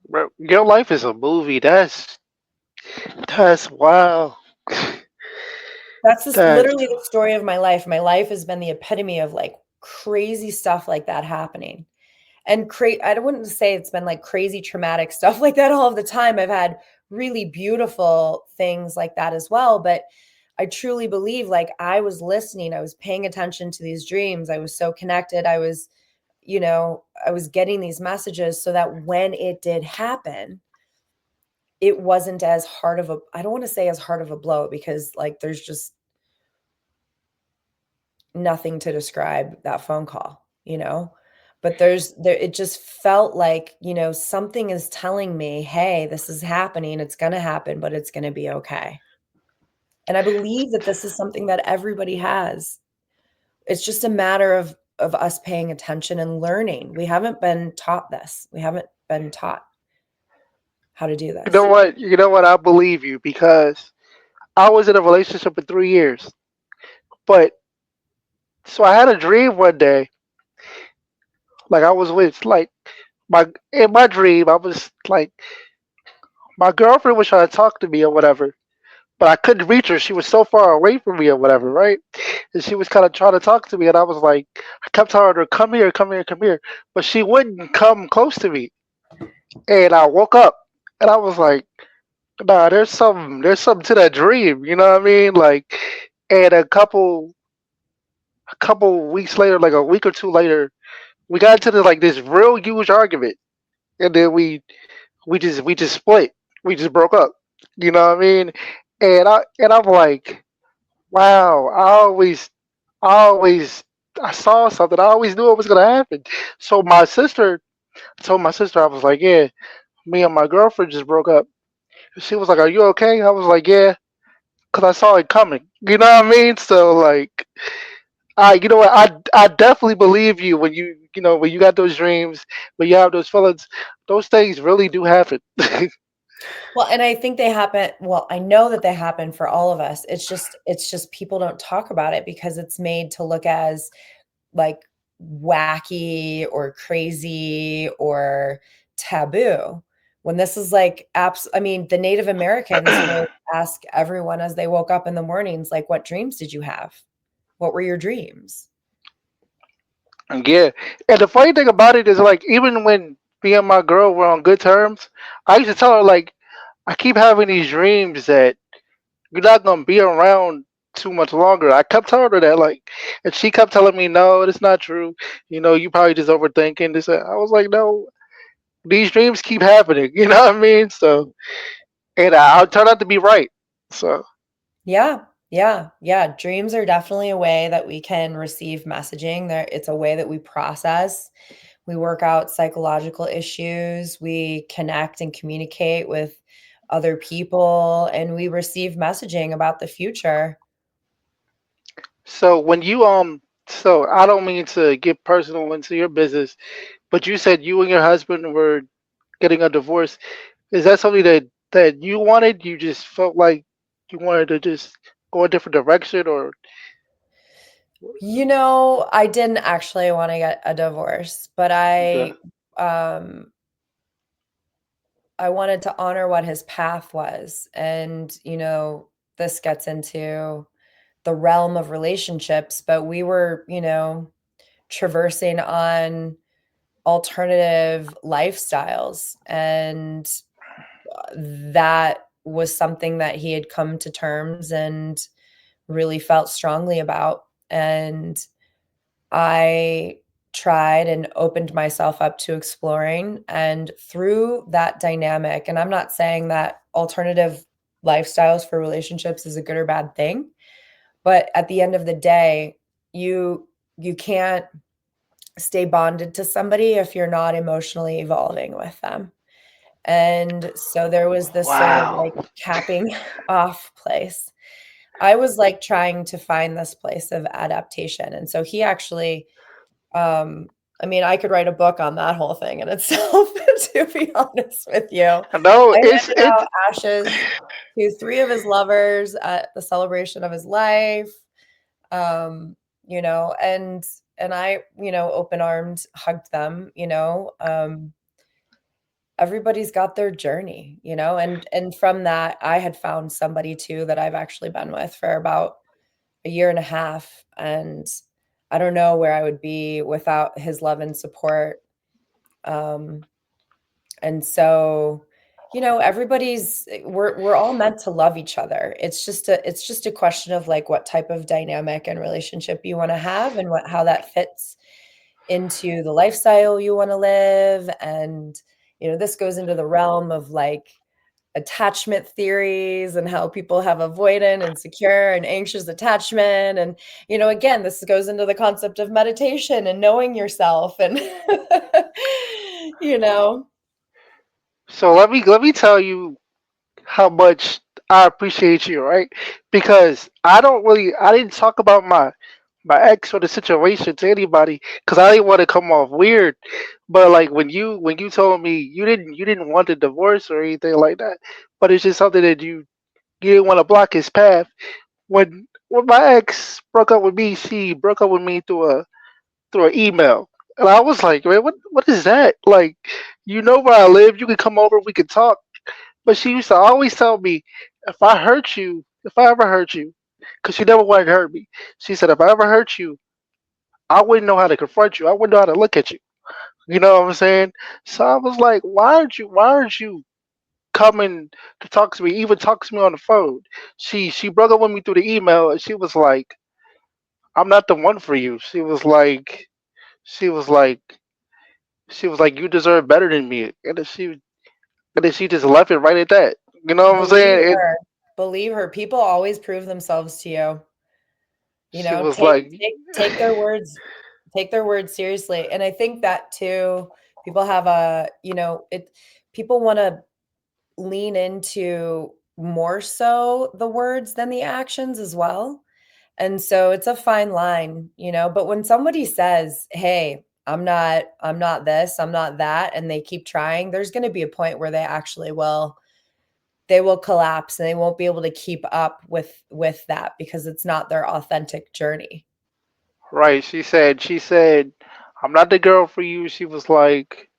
Bro, your life is a movie. That's wow. That's just That's literally the story of my life. My life has been the epitome of like crazy stuff like that happening. And I don't want to say it's been like crazy traumatic stuff like that all of the time. I've had really beautiful things like that as well. But I truly believe like I was listening, I was paying attention to these dreams. I was so connected. I was getting these messages so that when it did happen, it wasn't as hard of I don't want to say as hard of a blow, because like there's just nothing to describe that phone call, but it just felt like, something is telling me, hey, this is happening, it's going to happen, but it's going to be okay. And I believe that this is something that everybody has. It's just a matter of us paying attention and learning. We haven't been taught this. We haven't been taught how to do you know this. what? You know what? I believe you because I was in a relationship for 3 years. But so I had a dream one day, like I was with like my in my dream, I was like my girlfriend was trying to talk to me or whatever, but I couldn't reach her. She was so far away from me or whatever, right? And she was kind of trying to talk to me, and I was like, I kept telling her, "Come here, come here, come here," but she wouldn't come close to me. And I woke up, and I was like, Nah, there's something to that dream. You know what I mean? Like, and a couple weeks later, like a week or two later, we got into this real huge argument, and then we just split. We just broke up. You know what I mean? And I'm like, wow. I always I saw something. I always knew it was gonna happen. So I told my sister, I was like, yeah, me and my girlfriend just broke up. She was like, are you okay? I was like, yeah, because I saw it coming. You know what I mean? So like, you know what? I definitely believe you when when you got those dreams, when you have those feelings. Those things really do happen. Well, and I think they happen, well, I know that they happen for all of us. It's just people don't talk about it because it's made to look as like wacky or crazy or taboo. When this is like I mean, the Native Americans would ask everyone as they woke up in the mornings, like, what dreams did you have? What were your dreams? Yeah, and the funny thing about it is like even when me and my girl were on good terms, I used to tell her like I keep having these dreams that you're not gonna be around too much longer. I kept telling her that like, and she kept telling me no, it's not true. You probably just overthinking this. I was like, no, these dreams keep happening. You know what I mean? So, and I'll turn out to be right. So, Yeah. Yeah. Yeah. Dreams are definitely a way that we can receive messaging. It's a way that we process. We work out psychological issues, we connect and communicate with other people, and we receive messaging about the future. So when you so I don't mean to get personal into your business, but you said you and your husband were getting a divorce. Is that something that you wanted? You just felt like you wanted to just go a different direction, or I didn't actually wanna get a divorce, but okay. um, I wanted to honor what his path was, and, this gets into the realm of relationships, but we were, traversing on alternative lifestyles, and that was something that he had come to terms and really felt strongly about, and I tried and opened myself up to exploring, and through that dynamic, and I'm not saying that alternative lifestyles for relationships is a good or bad thing, but at the end of the day, you you can't stay bonded to somebody if you're not emotionally evolving with them. And so there was this sort of Wow. like capping off place. I was like trying to find this place of adaptation. And so he actually, I mean, I could write a book on that whole thing in itself, to be honest with you. I No, handed it's out ashes to three of his lovers at the celebration of his life. Um, and I, open armed hugged them, everybody's got their journey, and from that, I had found somebody too that I've actually been with for about a year and a half, and I don't know where I would be without his love and support. Um, and so, we're all meant to love each other. It's just a question of like what type of dynamic and relationship you want to have and how that fits into the lifestyle you want to live. And this goes into the realm of like attachment theories and how people have avoidant and secure and anxious attachment. And again, this goes into the concept of meditation and knowing yourself, and you know so let me tell you how much I appreciate you, right? Because I didn't talk about my ex or the situation to anybody because I didn't want to come off weird. But like when you told me you didn't want the divorce or anything like that, but it's just something that you didn't want to block his path. When my ex broke up with me, she broke up with me through an email. And I was like, man, what is that? Like, you know where I live, you can come over, we can talk. But she used to always tell me, if I ever hurt you, because she never wanted to hurt me. She said, if I ever hurt you, I wouldn't know how to confront you. I wouldn't know how to look at you. You know what I'm saying? So I was like, why aren't you coming to talk to me, even talk to me on the phone? She broke up with me through the email and she was like, I'm not the one for you. She was like she was like, you deserve better than me. And then she just left it right at that. You know what I'm believe saying? her, believe her. People always prove themselves to you. She was Take like, take their words seriously. And I think that too, people have a, people want to lean into more so the words than the actions as well. And so it's a fine line, but when somebody says, "Hey, I'm not this, I'm not that," and they keep trying, there's going to be a point where they will collapse and they won't be able to keep up with that because it's not their authentic journey. right. She said, I'm not the girl for you. She was like,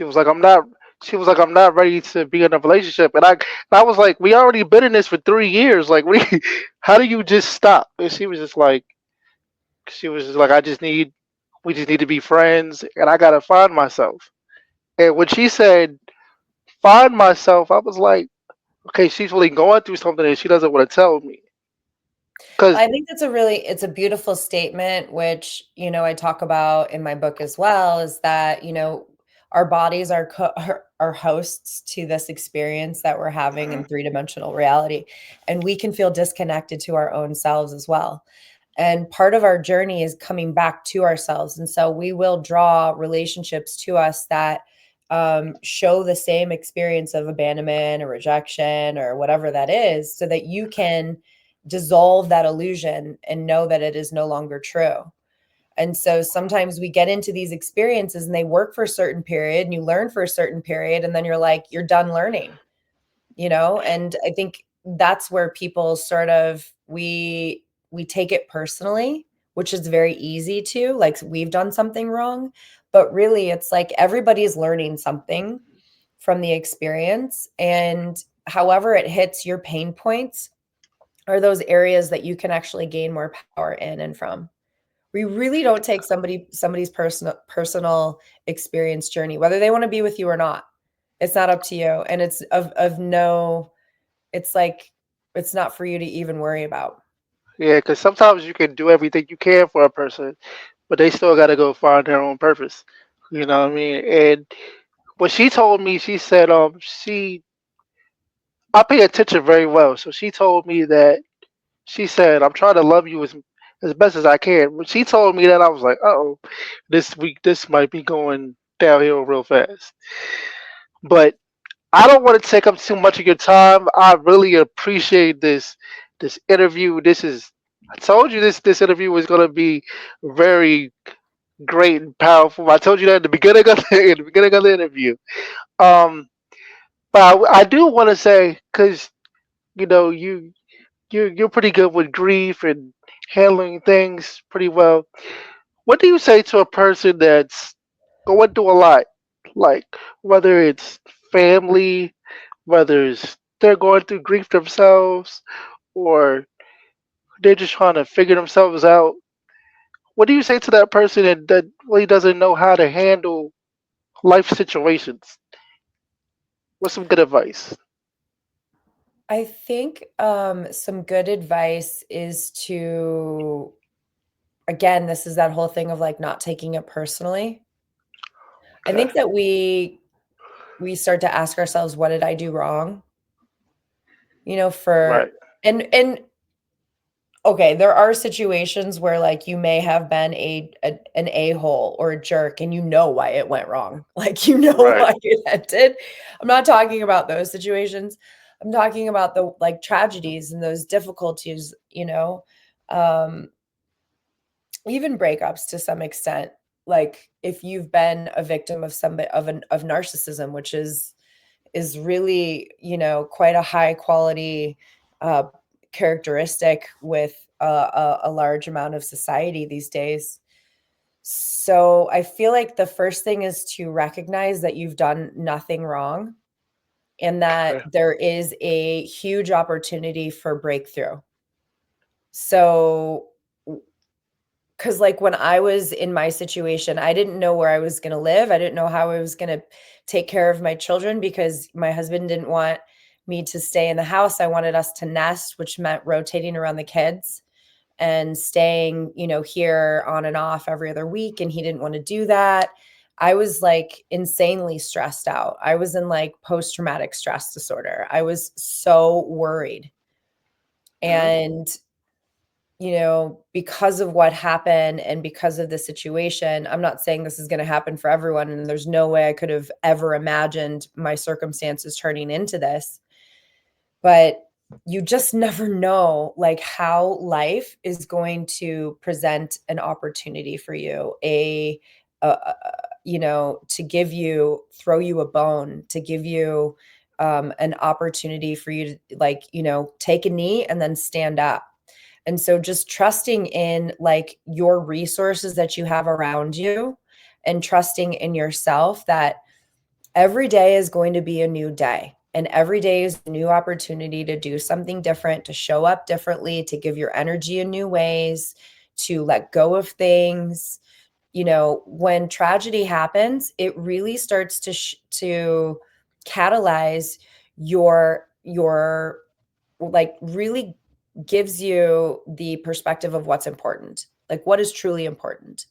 I'm not. She was like, I'm not ready to be in a relationship. And I was like, we already been in this for 3 years. Like, how do you just stop? And she was just like, we just need to be friends, and I gotta find myself. And when she said, find myself, I was like, okay, she's really going through something and she doesn't want to tell me. Cause I think it's a beautiful statement, which, I talk about in my book as well, is that, our bodies are hosts to this experience that we're having in three-dimensional reality, and we can feel disconnected to our own selves as well. And part of our journey is coming back to ourselves. And so we will draw relationships to us that show the same experience of abandonment or rejection or whatever that is, so that you can dissolve that illusion and know that it is no longer true. And so sometimes we get into these experiences and they work for a certain period and you learn for a certain period, and then you're like, you're done learning, you know? And I think that's where people sort of, we take it personally, which is very easy to, like, we've done something wrong, but really it's like everybody's learning something from the experience. And however it hits your pain points are those areas that you can actually gain more power in and from. We really don't take somebody's personal experience journey, whether they want to be with you or not. It's not up to you. And it's of no, it's like, it's not for you to even worry about. Yeah, because sometimes you can do everything you can for a person, but they still got to go find their own purpose. You know what I mean? And what she told me, she said, I pay attention very well. So she told me that she said, I'm trying to love you as best as I can. When she told me that, I was like, oh, this week this might be going downhill real fast. But I don't want to take up too much of your time. I really appreciate this interview. I told you this interview was going to be very great and powerful. I told you that in the beginning of the interview. Um, but I do want to say, because you know you're pretty good with grief and handling things pretty well. What do you say to a person that's going through a lot, like whether it's family, whether it's they're going through grief themselves, or they're just trying to figure themselves out? What do you say to that person that really doesn't know how to handle life situations? What's some good advice? I think some good advice is to, again, this is that whole thing of like not taking it personally. I Okay, think that we start to ask ourselves, what did I do wrong? You know, right, for and okay, there are situations where, like, you may have been an a-hole or a jerk, and you know why it went wrong. Like, you know right, why it ended. I'm not talking about those situations. I'm talking about the, like, tragedies and those difficulties, you know? Um, Even breakups to some extent. Like, if you've been a victim of somebody of narcissism, which is really, you know, quite a high quality uh, characteristic with a large amount of society these days. So I feel like the first thing is to recognize that you've done nothing wrong and that okay, there is a huge opportunity for breakthrough. So, because like when I was in my situation, I didn't know where I was going to live. I didn't know how I was going to take care of my children because my husband didn't want me to stay in the house. I wanted us to nest, which meant rotating around the kids and staying, you know, here on and off every other week. And he didn't want to do that. I was like insanely stressed out. I was in like post traumatic stress disorder. I was so worried. hmm, And you know, because of what happened and because of the situation, I'm not saying this is going to happen for everyone. And there's no way I could have ever imagined my circumstances turning into this. But you just never know, like, how life is going to present an opportunity for you, a you know, to give you, throw you a bone, to give you an opportunity for you to, like, you know, take a knee and then stand up. And so just trusting in like your resources that you have around you and trusting in yourself that every day is going to be a new day. And every day is a new opportunity to do something different, to show up differently, to give your energy in new ways, to let go of things. You know, when tragedy happens, it really starts to catalyze your like really gives you the perspective of what's important, like what is truly important.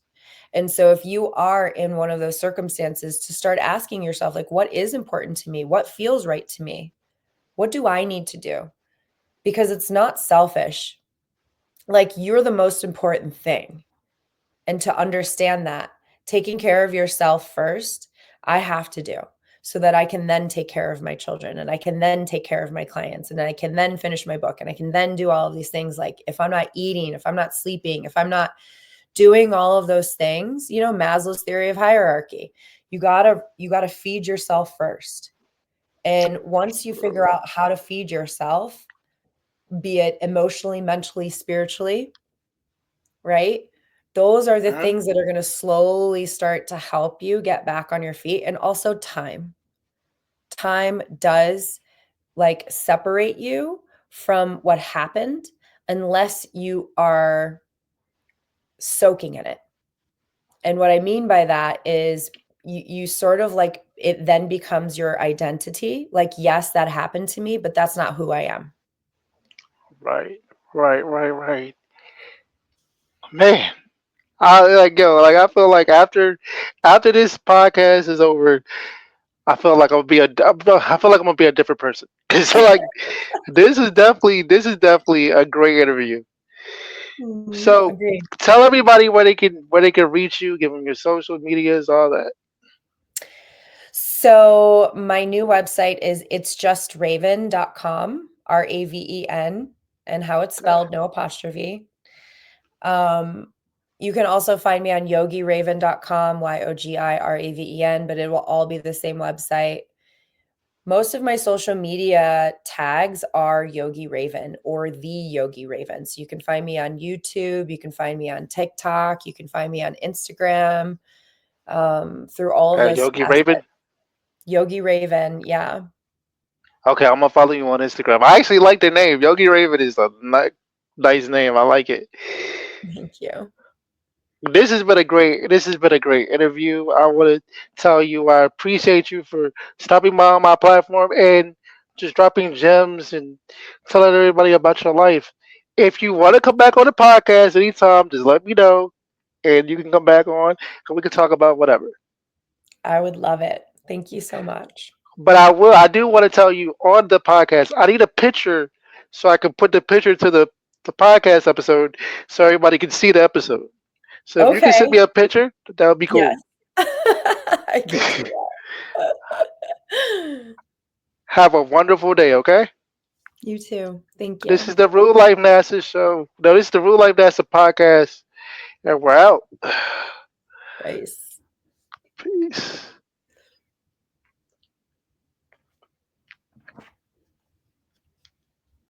And so if you are in one of those circumstances, to start asking yourself, like, what is important to me? What feels right to me? What do I need to do? Because it's not selfish. like you're the most important thing. And to understand that taking care of yourself first, I have to do so that I can then take care of my children and I can then take care of my clients and I can then finish my book and I can then do all of these things. Like if I'm not eating, if I'm not sleeping, if I'm not doing all of those things, you know, Maslow's theory of hierarchy, you got to feed yourself first. And once you figure out how to feed yourself, be it emotionally, mentally, spiritually, right? Those are the Mhm. things that are going to slowly start to help you get back on your feet. And also time. Time does like separate you from what happened unless you are soaking in it. And what I mean by that is you sort of like it then becomes your identity. Like, yes, that happened to me, but that's not who I am. Right, right. Man, I like yo, like I feel like after this podcast is over, I feel like I feel like I'm gonna be a different person. Cause like this is definitely a great interview. So Agreed. tell everybody where they can reach you, give them your social medias, all that. So my new website is itsjustraven.com, Raven, and how it's Okay. spelled, no apostrophe. Um, you can also find me on yogiraven.com, YOGIRAVEN, but it will all be the same website. Most of my social media tags are Yogi Raven or the Yogi Raven. So you can find me on YouTube, you can find me on TikTok, you can find me on Instagram, through all of those Yogi Raven. facets. Yogi Raven, yeah. Okay, I'm gonna follow you on Instagram. I actually like the name. Yogi Raven is a nice name. I like it. Thank you. This has been a great interview. I want to tell you I appreciate you for stopping by on my platform and just dropping gems and telling everybody about your life. If you want to come back on the podcast anytime, just let me know and you can come back on and we can talk about whatever. I would love it. Thank you so much. But I do want to tell you on the podcast, I need a picture so I can put the picture to the podcast episode so everybody can see the episode. So if you can send Okay. me a picture, that would be Yes. cool. I can do that. Have a wonderful day, okay? You too. Thank This you. is the Real Life NASA show. No, this is the Real Life NASA podcast, and we're out. Nice. Peace.